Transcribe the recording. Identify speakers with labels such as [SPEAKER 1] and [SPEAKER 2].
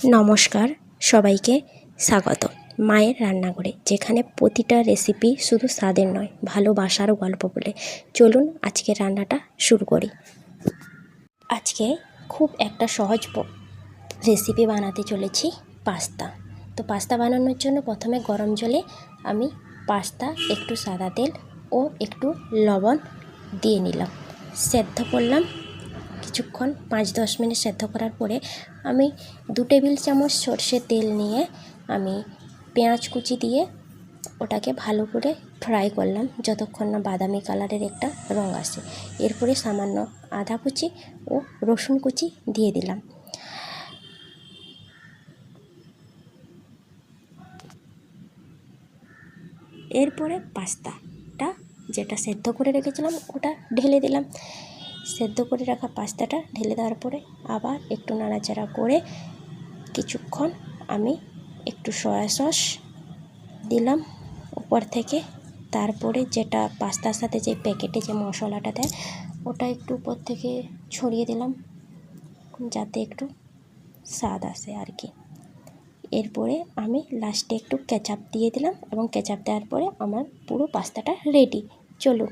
[SPEAKER 1] নমস্কার, সবাইকে স্বাগত মায়ের রান্নাঘরে, যেখানে প্রতিটা রেসিপি শুধু স্বাদের নয়, ভালোবাসার গল্প বলে। চলুন আজকে রান্নাটা শুরু করি। আজকে খুব একটা সহজ রেসিপি বানাতে চলেছি, পাস্তা। তো পাস্তা বানানোর জন্য প্রথমে গরম জলে আমি পাস্তা, একটু সাদা তেল ও একটু লবণ দিয়ে নিলাম, সেদ্ধ করলাম কিছুক্ষণ, 5-10 মিনিট সেদ্ধ করার পরে আমি 2 টেবিল চামচ সর্ষের তেল নিয়ে আমি পেঁয়াজ কুচি দিয়ে ওটাকে ভালো করে ফ্রাই করলাম যতক্ষণ না বাদামি কালারের একটা রঙ আসে। এরপরে সামান্য আদা কুচি ও রসুন কুচি দিয়ে দিলাম। এরপরে পাস্তাটা যেটা সেদ্ধ করে রেখেছিলাম ওটা ঢেলে দিলাম। সেদ্ধ করে রাখা পাস্তাটা ঢেলে দেওয়ার পরে আবার একটু নাড়াচাড়া করে কিছুক্ষণ আমি একটু সয়া সস দিলাম উপর থেকে। তারপরে যেটা পাস্তার সাথে যে প্যাকেটে যে মশলাটা দেয় ওটা একটু উপর থেকে ছড়িয়ে দিলাম, যাতে একটু স্বাদ আসে আর কি। এরপরে আমি লাস্টে একটু কেচাপ দিয়ে দিলাম এবং কেচাপ দেওয়ার পরে আমার পুরো পাস্তাটা রেডি। চলুন।